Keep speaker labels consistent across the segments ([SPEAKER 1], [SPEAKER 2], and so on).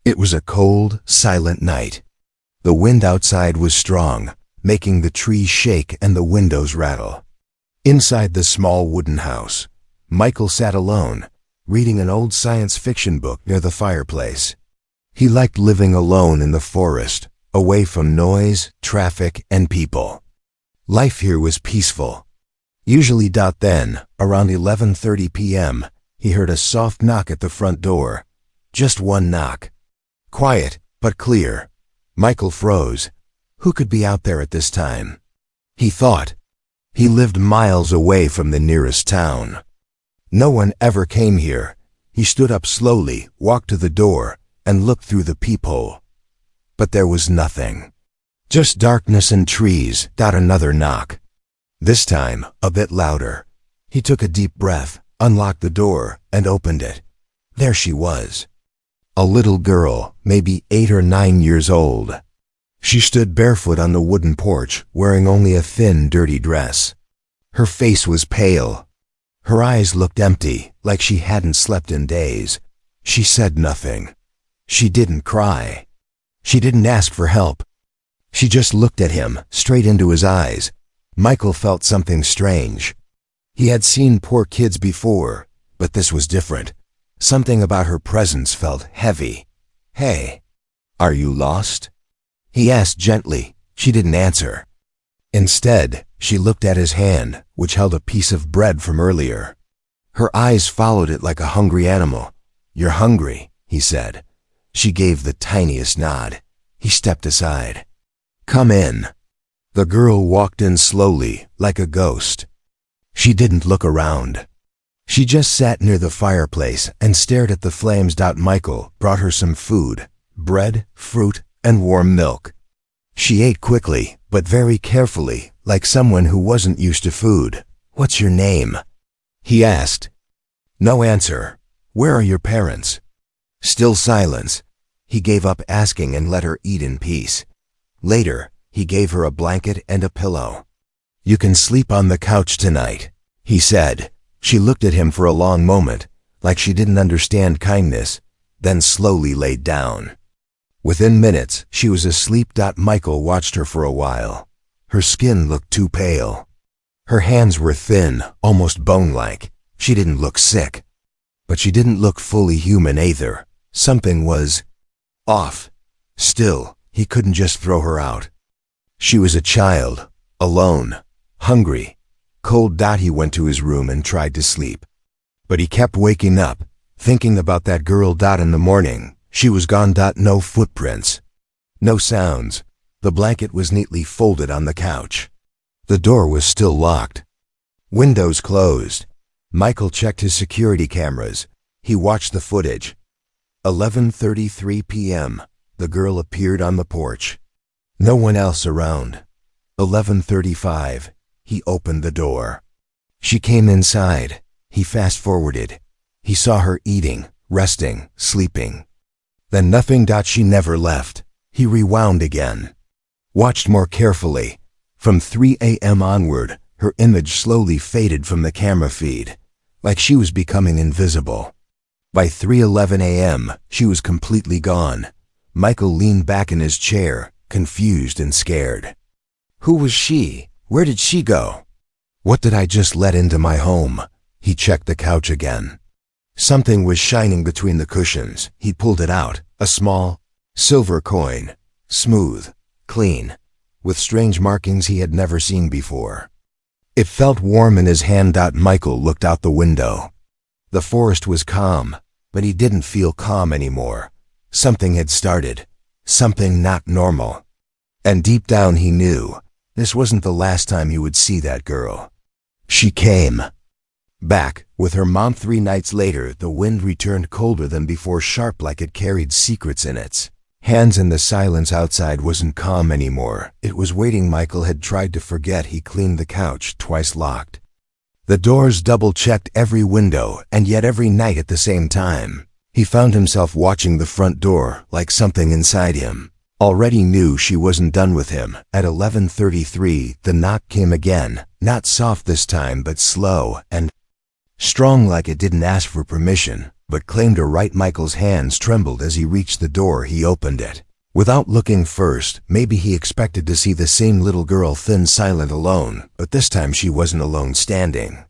[SPEAKER 1] It was a cold, silent night. The wind outside was strong, making the trees shake and the windows rattle. Inside the small wooden house, Michael sat alone, reading an old science fiction book near the fireplace. He liked living alone in the forest, away from noise, traffic, and people. Life here was peaceful. Usually then, around 11:30 p.m., he heard a soft knock at the front door. Just one knock. Quiet, but clear. Michael froze. Who could be out there at this time? He thought. He lived miles away from the nearest town. No one ever came here. He stood up slowly, walked to the door, and looked through the peephole. But there was nothing. Just darkness and trees. Another knock. This time, a bit louder. He took a deep breath, unlocked the door, and opened it. There she was. A little girl, maybe 8 or 9 years old. She stood barefoot on the wooden porch, wearing only a thin, dirty dress. Her face was pale. Her eyes looked empty, like she hadn't slept in days. She said nothing. She didn't cry. She didn't ask for help. She just looked at him, straight into his eyes. Michael felt something strange. He had seen poor kids before, but this was different. Something about her presence felt heavy. "Hey, are you lost?" he asked gently. She didn't answer. Instead, she looked at his hand, which held a piece of bread from earlier. Her eyes followed it like a hungry animal. "You're hungry," he said. She gave the tiniest nod. He stepped aside. "Come in." The girl walked in slowly, like a ghost. She didn't look around. She just sat near the fireplace and stared at the flames. Michael brought her some food, bread, fruit, and warm milk. She ate quickly, but very carefully, like someone who wasn't used to food. "What's your name?" he asked. No answer. "Where are your parents?" Still silence. He gave up asking and let her eat in peace. Later, he gave her a blanket and a pillow. "You can sleep on the couch tonight," he said. She looked at him for a long moment, like she didn't understand kindness, then slowly laid down. Within minutes, she was asleep. Michael watched her for a while. Her skin looked too pale. Her hands were thin, almost bone-like. She didn't look sick. But she didn't look fully human either. Something was off. Still, he couldn't just throw her out. She was a child, alone, hungry, cold. He went to his room and tried to sleep. But he kept waking up, thinking about that girl. In the morning, she was gone. No footprints. No sounds. The blanket was neatly folded on the couch. The door was still locked. Windows closed. Michael checked his security cameras. He watched the footage. 11:33 p.m. The girl appeared on the porch. No one else around. 11:35. He opened the door. She came inside. He fast-forwarded. He saw her eating, resting, sleeping. Then nothing. She never left. He rewound again. Watched more carefully. From 3 a.m. onward, her image slowly faded from the camera feed, like she was becoming invisible. By 3:11 a.m., she was completely gone. Michael leaned back in his chair, confused and scared. Who was she? Where did she go? What did I just let into my home? He checked the couch again. Something was shining between the cushions. He pulled it out, a small, silver coin, smooth, clean, with strange markings he had never seen before. It felt warm in his hand. Michael looked out the window. The forest was calm, but he didn't feel calm anymore. Something had started, something not normal. And deep down he knew this wasn't the last time he would see that girl. She came back with her mom. 3 nights later, the wind returned colder than before, sharp, like it carried secrets in its hands, and the silence outside wasn't calm anymore. It was waiting. Michael had tried to forget. He cleaned the couch, twice locked. The doors double-checked every window, and yet every night at the same time, he found himself watching the front door like something inside him already knew she wasn't done with him. At 11:33, the knock came again, not soft this time, but slow and strong, like it didn't ask for permission. but claimed a right. Michael's hands trembled as he reached the door. He opened it. Without looking first, maybe he expected to see the same little girl, thin, silent, alone, but this time she wasn't alone standing.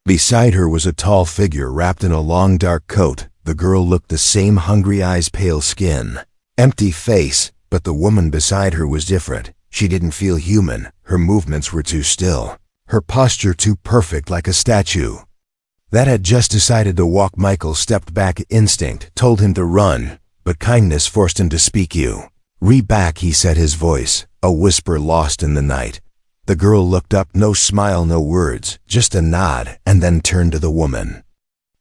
[SPEAKER 1] Beside her was a tall figure wrapped in a long dark coat. The girl looked the same, hungry eyes, pale skin, empty face, but the woman beside her was different. She didn't feel human. Her movements were too still, her posture too perfect, like a statue that had just decided to walk. Michael stepped back. Instinct told him to run, but kindness forced him to speak. "You back," he said, his voice a whisper lost in the night. The girl looked up, no smile, no words, just a nod, and then turned to the woman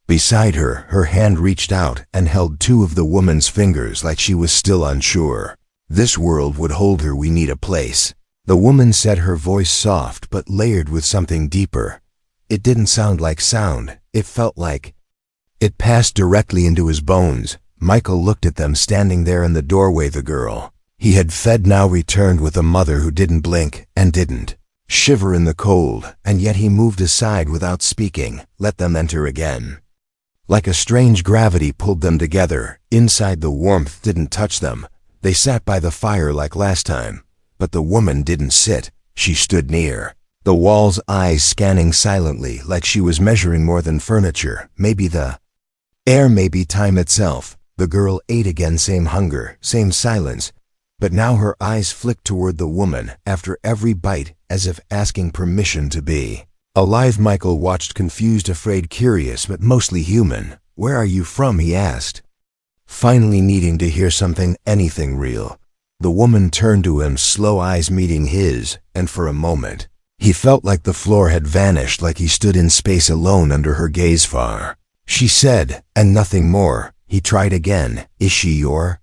[SPEAKER 1] beside her. Her hand reached out and held two of the woman's fingers like she was still unsure. "This world would hold her. We need a place," the woman said, her voice soft but layered with something deeper. It didn't sound like sound. It felt like it passed directly into his bones. Michael looked at them standing there in the doorway. The girl he had fed now returned with a mother who didn't blink and didn't shiver in the cold, and yet he moved aside without speaking, let them enter again. Like a strange gravity pulled them together. Inside, the warmth didn't touch them. They sat by the fire like last time, but the woman didn't sit. She stood near the walls, eyes scanning silently, like she was measuring more than furniture, maybe the air, maybe time itself. The girl ate again, same hunger, same silence, but now her eyes flicked toward the woman after every bite, as if asking permission to be alive. Michael watched, confused, afraid, curious, but mostly human. "Where are you from?" he asked, finally needing to hear something, anything real. The woman turned to him, slow eyes meeting his, and for a moment he felt like the floor had vanished, like he stood in space alone under her gaze. "Far," she said, and nothing more. He tried again. "Is she your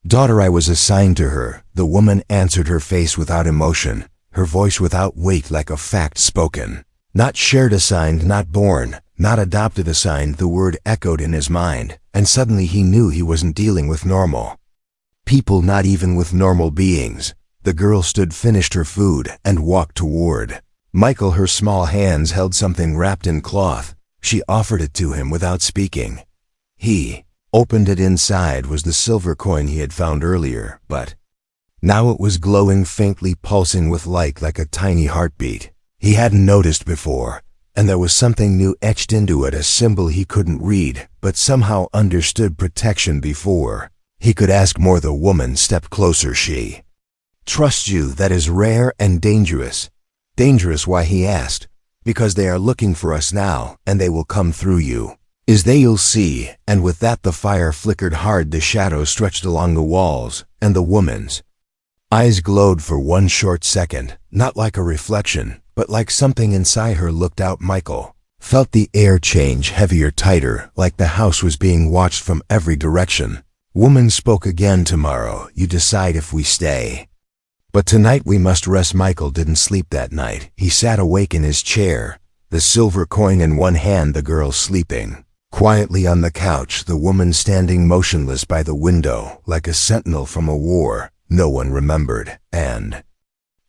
[SPEAKER 1] daughter?" "I was assigned to her," the woman answered, her face without emotion, her voice without weight, like a fact spoken. Not shared, assigned, not born, not adopted, assigned. The word echoed in his mind, and suddenly he knew he wasn't dealing with normal people, not even with normal beings. The girl stood, finished her food, and walked toward Michael. Her small hands held something wrapped in cloth. She offered it to him without speaking. He opened it. Inside was the silver coin he had found earlier, but now it was glowing faintly, pulsing with light like a tiny heartbeat he hadn't noticed before, and there was something new etched into it, a symbol he couldn't read, but somehow understood. Protection. Before he could ask more, the woman stepped closer. "She trusts you. That is rare and dangerous." "Dangerous? Why?" he asked. "Because they are looking for us now, and they will come through you. Is they? You'll see." And with that, the fire flickered hard, the shadows stretched along the walls, and the woman's eyes glowed for one short second, not like a reflection, but like something inside her looked out. Michael felt the air change, heavier, tighter, like the house was being watched from every direction. Woman spoke again. "Tomorrow, you decide if we stay. But tonight we must rest." Michael didn't sleep that night. He sat awake in his chair, the silver coin in one hand, the girl sleeping quietly on the couch, the woman standing motionless by the window, like a sentinel from a war no one remembered. And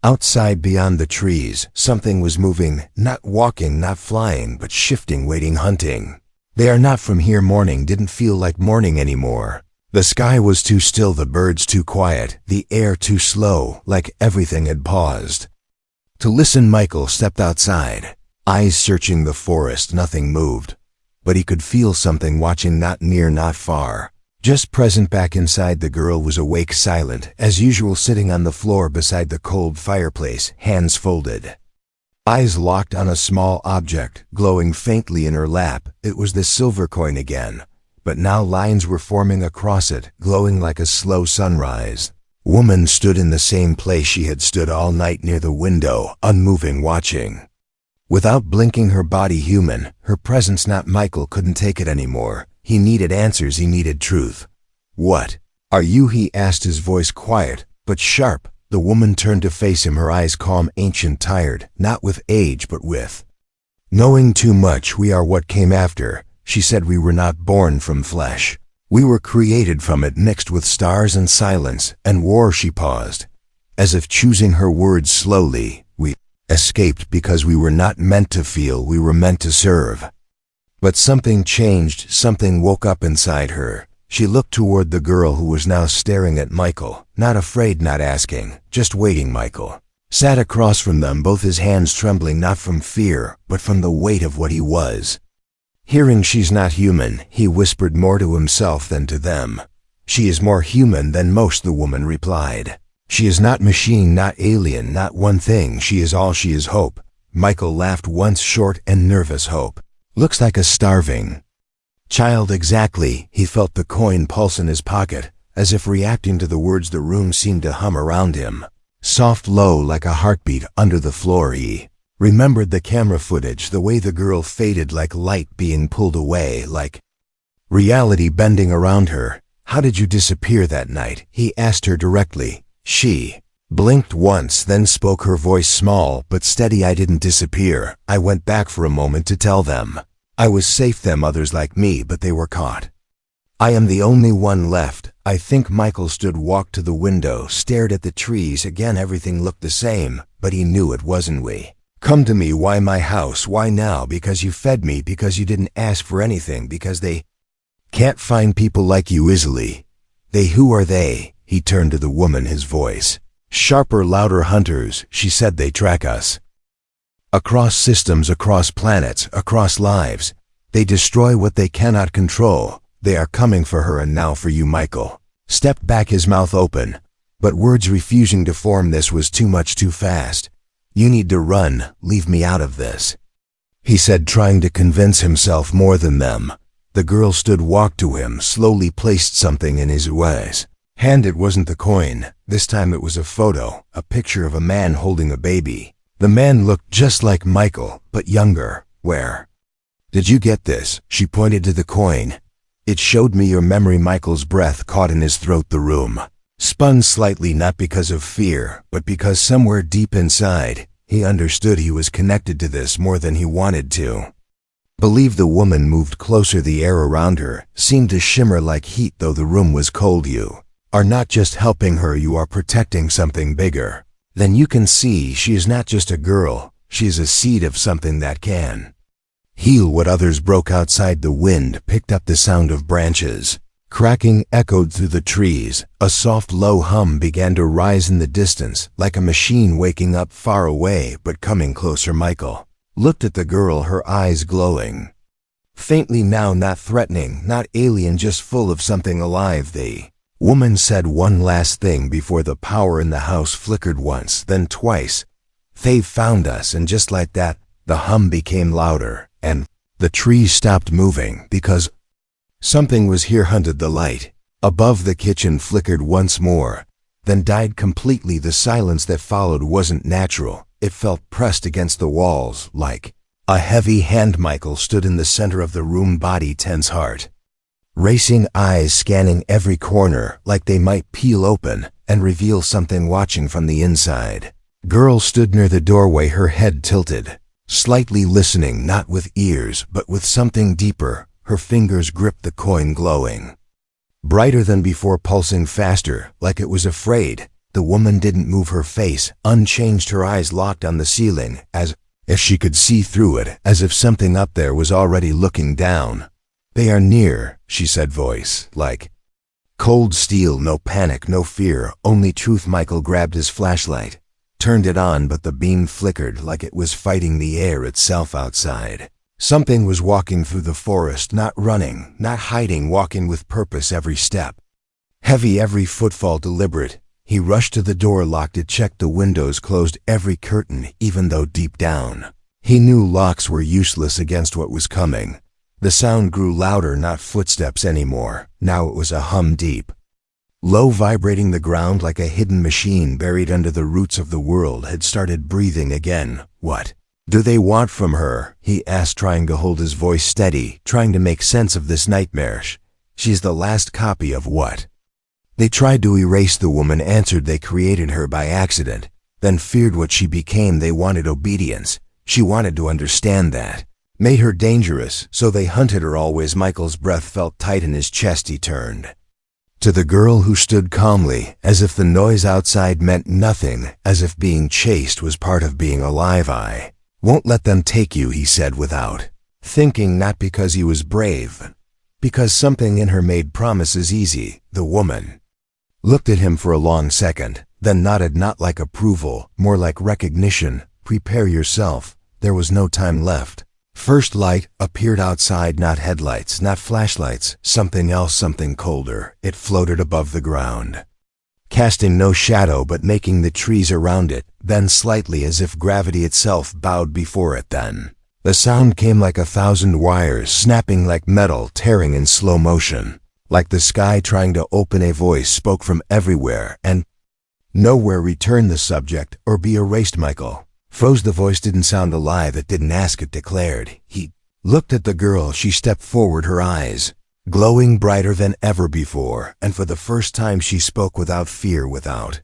[SPEAKER 1] outside, beyond the trees, something was moving, not walking, not flying, but shifting, waiting, hunting. "They are not from here." Morning didn't feel like morning anymore. The sky was too still, the birds too quiet, the air too slow, like everything had paused to listen. Michael stepped outside, eyes searching the forest. Nothing moved, but he could feel something watching, not near, not far, just present. Back inside, the girl was awake, silent, as usual, sitting on the floor beside the cold fireplace, hands folded, eyes locked on a small object, glowing faintly in her lap. It was the silver coin again, but now lines were forming across it, glowing like a slow sunrise. Woman stood in the same place she had stood all night, near the window, unmoving, watching. Without blinking, her body human, her presence not. Michael couldn't take it anymore. He needed answers, he needed truth. "What are you?" he asked, his voice quiet but sharp. The woman turned to face him, her eyes calm, ancient, tired, not with age but with knowing too much. "We are what came after," she said. "We were not born from flesh. We were created from it, mixed with stars and silence and war." She paused, as if choosing her words slowly. "We escaped because we were not meant to feel, we were meant to serve." But something changed, something woke up inside her. She looked toward the girl who was now staring at Michael, not afraid, not asking, just waiting. Michael sat across from them, both his hands trembling, not from fear, but from the weight of what he was. Hearing she's not human, he whispered more to himself than to them. She is more human than most, the woman replied. She is not machine, not alien, not one thing. She is all. She is hope. Michael laughed once, short and nervous. Hope looks like a starving child. Exactly. He felt the coin pulse in his pocket, as if reacting to the words. The room seemed to hum around him, soft, low, like a heartbeat under the floor. He remembered the camera footage, the way the girl faded, like light being pulled away, like reality bending around her. How did you disappear that night? He asked her directly. She blinked once, then spoke, her voice small but steady. I didn't disappear. I went back for a moment to tell them I was safe, them others like me, but they were caught. I am the only one left. I think. Michael stood, walked to the window, stared at the trees. Again everything looked the same, but he knew it wasn't. We come to me. Why my house? Why now? Because you fed me, because you didn't ask for anything, because they can't find people like you easily. They, who are they? He turned to the woman, his voice sharper, louder. Hunters, she said. They track us across systems, across planets, across lives. They destroy what they cannot control. They are coming for her, and now for you. Michael stepped back, his mouth open, but words refusing to form. This was too much, too fast. You need to run. Leave me out of this, he said, trying to convince himself more than them. The girl stood, walked to him, slowly placed something in his eyes. Hand. It wasn't the coin. This time it was a photo, a picture of a man holding a baby. The man looked just like Michael, but younger. Where did you get this? She pointed to the coin. It showed me your memory. Michael's breath caught in his throat. The room spun slightly, not because of fear, but because somewhere deep inside, he understood he was connected to this more than he wanted to believe. The woman moved closer. The air around her seemed to shimmer like heat, though the room was cold. You are not just helping her, you are protecting something bigger than you can see. She is not just a girl, she is a seed of something that can heal what others broke. Outside, the wind picked up the sound of branches cracking, echoed through the trees. A soft, low hum began to rise in the distance, like a machine waking up, far away but coming closer. Michael looked at the girl, her eyes glowing faintly now, not threatening, not alien, just full of something alive. The woman said one last thing before the power in the house flickered once, then twice. They've found us. And just like that, the hum became louder, and the trees stopped moving, because something was here. Hunted. The light above the kitchen flickered once more, then died completely. The silence that followed wasn't natural. It felt pressed against the walls, like a heavy hand. Michael stood in the center of the room, body tense, heart racing, eyes scanning every corner, like they might peel open and reveal something, watching from the inside. Girl stood near the doorway, her head tilted, slightly listening, not with ears, but with something deeper. Her fingers gripped the coin, glowing brighter than before, pulsing faster, like it was afraid. The woman didn't move, her face unchanged, her eyes locked on the ceiling, as if she could see through it, as if something up there was already looking down. They are near, she said, voice like cold steel. No panic, no fear, only truth. Michael grabbed his flashlight, turned it on, but the beam flickered like it was fighting the air itself. Outside, something was walking through the forest, not running, not hiding, walking with purpose. Every step heavy, every footfall deliberate. He rushed to the door, locked it, checked the windows, closed every curtain, even though deep down he knew locks were useless against what was coming. The sound grew louder, not footsteps anymore. Now it was a hum, deep, low, vibrating. The ground, like a hidden machine buried under the roots of the world, had started breathing again. What do they want from her? He asked, trying to hold his voice steady, trying to make sense of this nightmare. She's the last copy of what they tried to erase. The woman answered. They created her by accident, then feared what she became. They wanted obedience. She wanted to understand that made her dangerous, so they hunted her always. Michael's breath felt tight in his chest. He turned to the girl, who stood calmly, as if the noise outside meant nothing, as if being chased was part of being alive. I won't let them take you, he said without thinking not because he was brave, because something in her made promises easy. The woman looked at him for a long second, then nodded, not like approval, more like recognition. Prepare yourself. There was no time left. First light appeared outside, not headlights, not flashlights, something else, something colder. It floated above the ground, casting no shadow but making the trees around it, then slightly as if gravity itself bowed before it. Then the sound came like 1,000 wires snapping, like metal tearing in slow motion, like the sky trying to open. A voice spoke from everywhere and nowhere. Return the subject or be erased. Michael froze. The voice didn't sound alive. It didn't ask, it declared. He looked at the girl. She stepped forward, her eyes glowing brighter than ever before, and for the first time she spoke without fear, without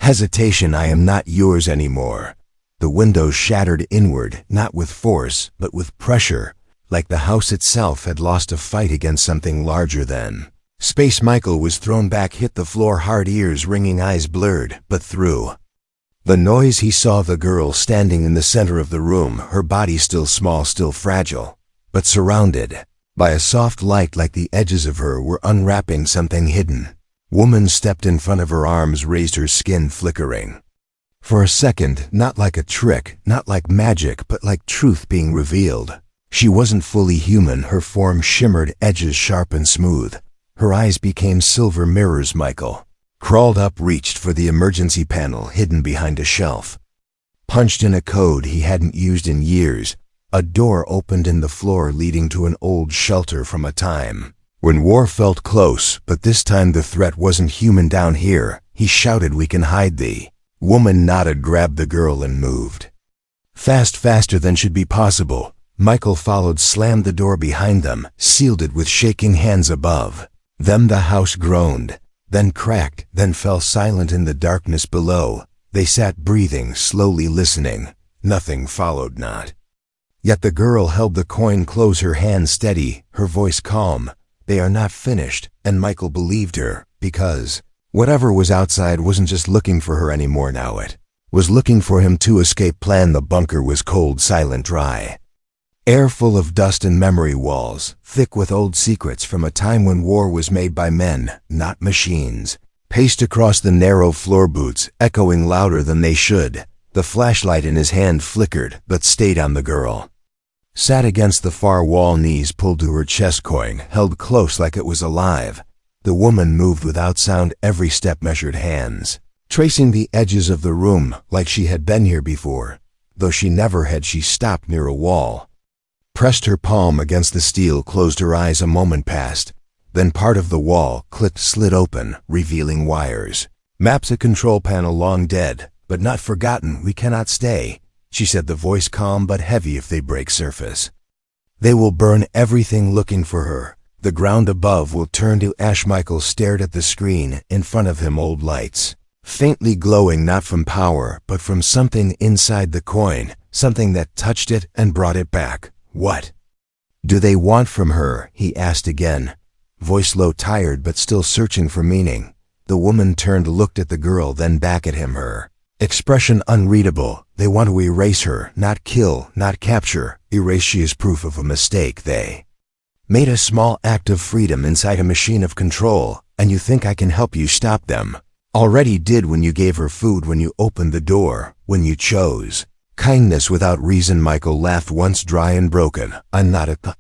[SPEAKER 1] hesitation. I am not yours anymore. The windows shattered inward, not with force, but with pressure, like the house itself had lost a fight against something larger than space. Michael was thrown back, hit the floor hard, ears ringing, eyes blurred, but through the noise he saw the girl standing in the center of the room, her body still small, still fragile, but surrounded by a soft light, like the edges of her were unwrapping something hidden. Woman stepped in front of her, arms raised, her skin flickering. For a second, not like a trick, not like magic, but like truth being revealed. She wasn't fully human. Her form shimmered, edges sharp and smooth. Her eyes became silver mirrors. Michael crawled up, reached for the emergency panel hidden behind a shelf, punched in a code he hadn't used in years. A door opened in the floor, leading to an old shelter from a time when war felt close, but this time the threat wasn't human. Down here, he shouted, we can hide. The woman nodded, grabbed the girl and moved fast, faster than should be possible. Michael followed, slammed the door behind them, sealed it with shaking hands above them. The house groaned, then cracked, then fell silent in the darkness below. They sat breathing, slowly listening. Nothing followed, not. Yet the girl held the coin close, her hand steady, her voice calm. They are not finished, and Michael believed her, because whatever was outside wasn't just looking for her anymore now. It was looking for him to escape. Plan. The bunker was cold, silent, dry. Air full of dust and memory, walls thick with old secrets from a time when war was made by men, not machines. Paced across the narrow floor, boots echoing louder than they should. The flashlight in his hand flickered, but stayed on the girl. Sat against the far wall, knees pulled to her chest, coin held close like it was alive. The woman moved without sound, every step measured, hands tracing the edges of the room like she had been here before. Though she never had. She stopped near a wall, pressed her palm against the steel, closed her eyes. A moment passed. Then part of the wall clicked, slid open, revealing wires. Maps. A control panel, long dead, but not forgotten. We cannot stay, she said, the voice calm but heavy. If they break surface, they will burn everything looking for her. The ground above will turn to ash. Michael stared at the screen in front of him, old lights, faintly glowing, not from power, but from something inside the coin, something that touched it and brought it back. What do they want from her? He asked again, voice low, tired, but still searching for meaning. The woman turned, looked at the girl, then back at him, her expression unreadable. They want to erase her, not kill, not capture. Erase. She is proof of a mistake. They made a small act of freedom inside a machine of control, and you think I can help you stop them? Already did when you gave her food, when you opened the door, when you chose kindness without reason. Michael laughed, once dry and broken. I'm not a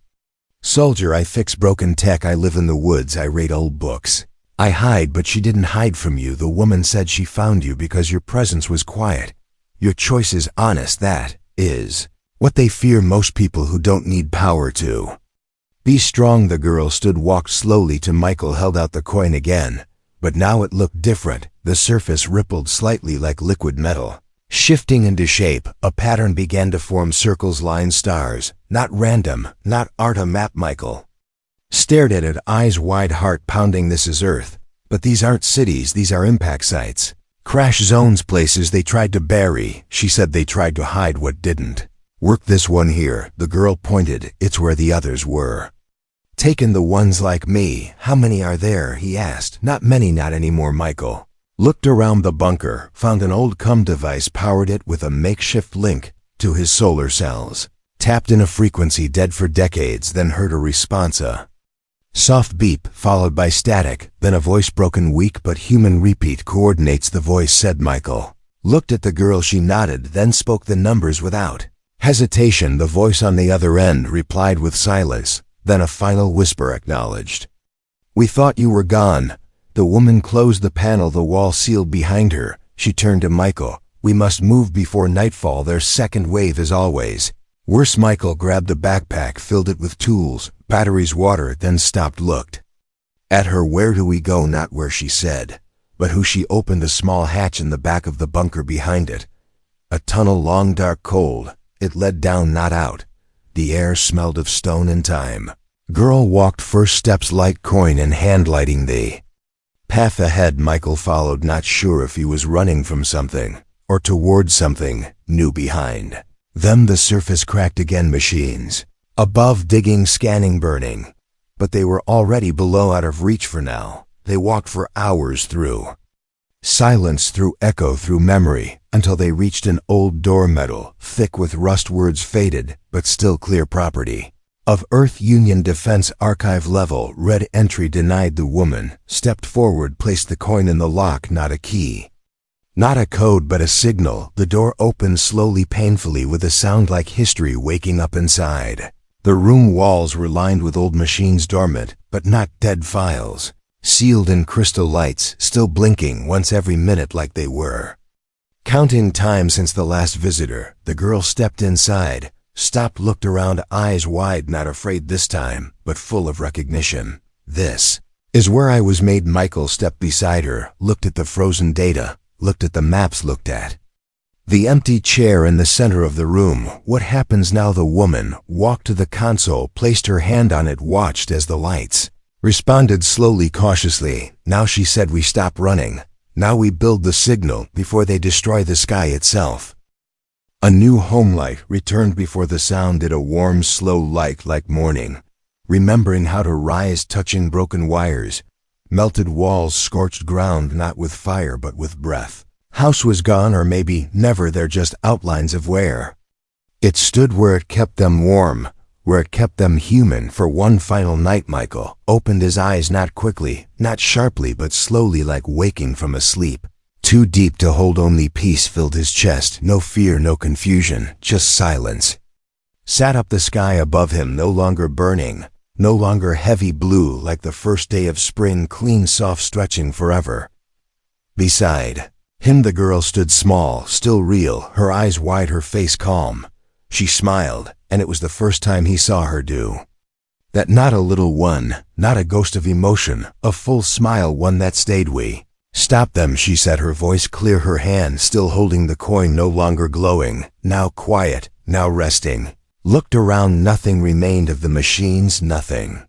[SPEAKER 1] soldier. I fix broken tech. I live in the woods. I read old books. I hide, but she didn't hide from you. The woman said she found you because your presence was quiet. Your choice is honest. That is what they fear most people who don't need power to be strong. The girl stood, walked slowly to Michael, held out the coin again. But now it looked different. The surface rippled slightly like liquid metal, shifting into shape. A pattern began to form, circles, lines, stars. Not random, not art. A map. Michael stared at it, eyes wide, heart pounding. This is Earth. But these aren't cities. These are impact sites. Crash zones, places they tried to bury. She said they tried to hide what didn't work. This one here, the girl pointed, it's where the others were taken. The ones like me. How many are there? He asked. Not many, not anymore. Michael looked around the bunker, found an old device, powered it with a makeshift link to his solar cells. tapped in a frequency dead for decades, then heard a response, a soft beep followed by static, then a voice broken, weak but human. Repeat coordinates, the voice said. Michael looked at the girl. She nodded, then spoke the numbers without hesitation. The voice on the other end replied with silence, then a final whisper acknowledged. "We thought you were gone." The woman closed the panel, the wall sealed behind her. She turned to Michael. "We must move before nightfall. Their second wave is always worse." Michael grabbed a backpack, filled it with tools, batteries, water, then stopped, looked at her. "Where do we go?" Not where, she said, but who. She opened a small hatch in the back of the bunker. Behind it, a tunnel, long, dark, cold. It led down, not out. The air smelled of stone and time. Girl walked first, steps light, coin in hand, lighting the path ahead. Michael followed, not sure if he was running from something or toward something new. Behind them the surface cracked again, machines above, digging, scanning, burning. But they were already below, out of reach for now. They walked for hours through silence, through echo, through memory, until they reached an old door, metal, thick with rust, words faded, but still clear. "Property of Earth, Union Defense Archive level, red entry denied." The woman stepped forward, placed the coin in the lock. Not a key, not a code, but a signal. The door opened slowly, painfully, with a sound like history waking up inside. The room walls were lined with old machines, dormant, but not dead, files, sealed in crystal lights, still blinking once every minute, like they were counting time since the last visitor. The girl stepped inside, stopped, looked around, eyes wide, not afraid this time, but full of recognition. "This is where I was made." Michael stepped beside her, looked at the frozen data, looked at the maps, looked at the empty chair in the center of the room. "What happens now?" The woman walked to the console, placed her hand on it, watched as the lights responded slowly, cautiously. "Now," she said, "we stop running. Now we build the signal before they destroy the sky itself." A new home light returned before the sound did, a warm, slow light like morning, remembering how to rise, touching broken wires, melted walls, scorched ground, not with fire but with breath. House was gone, or maybe never. They're just outlines of where it stood, where it kept them warm, where it kept them human. For one final night, Michael opened his eyes, not quickly, not sharply, but slowly, like waking from a sleep too deep to hold. Only peace filled his chest, no fear, no confusion, just silence. Sat up the sky above him, no longer burning, no longer heavy blue like the first day of spring, clean, soft, stretching forever. Beside him the girl stood, small, still, real, her eyes wide, her face calm. She smiled, and it was the first time he saw her do that. Not a little one, not a ghost of emotion, a full smile, one that stayed. "We stop them," she said, her voice clear, her hand still holding the coin, no longer glowing, now quiet, now resting. Looked around, nothing remained of the machines, nothing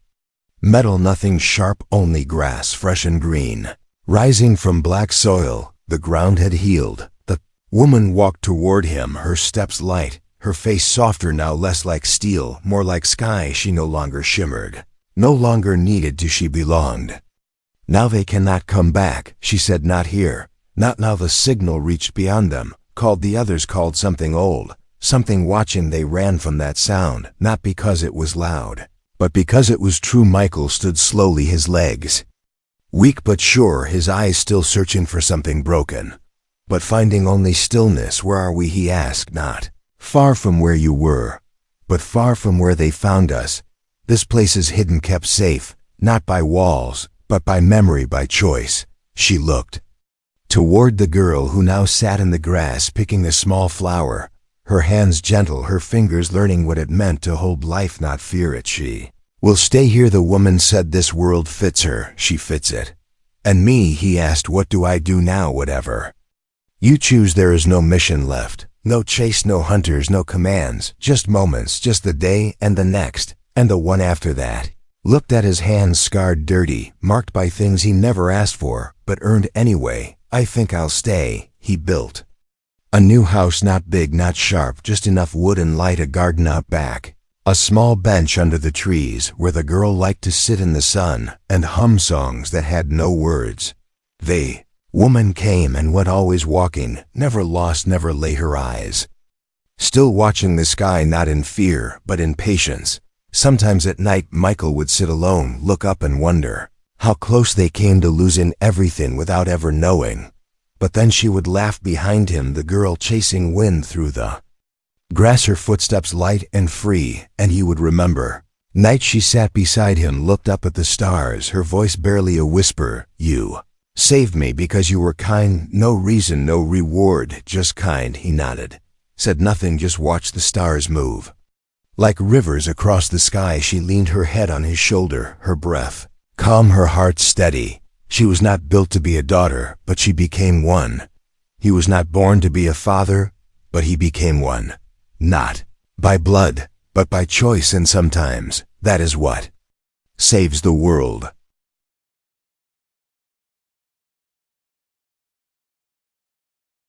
[SPEAKER 1] metal, nothing sharp, only grass, fresh and green, rising from black soil. The ground had healed. The woman walked toward him, her steps light, her face softer now, less like steel, more like sky. She no longer shimmered, no longer needed to. She belonged. "Now they cannot come back," she said, "not here, not now." The signal reached beyond them, called the others, called something old, something watching. They ran from that sound, not because it was loud, but because it was true. Michael stood slowly, his legs weak but sure, his eyes still searching for something broken, but finding only stillness. "Where are we?" he asked. "Not far from where you were, but far from where they found us. This place is hidden, kept safe, not by walls, but by memory, by choice." She looked toward the girl who now sat in the grass, picking a small flower, her hands gentle, her fingers learning what it meant to hold life, not fear it. "She will stay here," the woman said. "This world fits her, she fits it." "And me?" he asked. "What do I do now?" "Whatever you choose. There is no mission left, no chase, no hunters, no commands, just moments, just the day and the next and the one after that." Looked at his hands, scarred, dirty, marked by things he never asked for, but earned anyway. "I think I'll stay." He built a new house, not big, not sharp, just enough wood and light, a garden out back, a small bench under the trees where the girl liked to sit in the sun and hum songs that had no words. The woman came and went, always walking, never lost, never lay her eyes still watching the sky, not in fear, but in patience. Sometimes at night, Michael would sit alone, look up and wonder how close they came to losing everything without ever knowing. But then she would laugh behind him, the girl chasing wind through the grass, her footsteps light and free, and he would remember. Night she sat beside him, looked up at the stars, her voice barely a whisper. You saved me because you were kind, no reason, no reward, just kind. He nodded, said nothing, just watched the stars move. Like rivers across the sky, she leaned her head on his shoulder, her breath calm, her heart steady. She was not built to be a daughter, but she became one. He was not born to be a father, but he became one. Not by blood, but by choice, and sometimes that is what saves the world.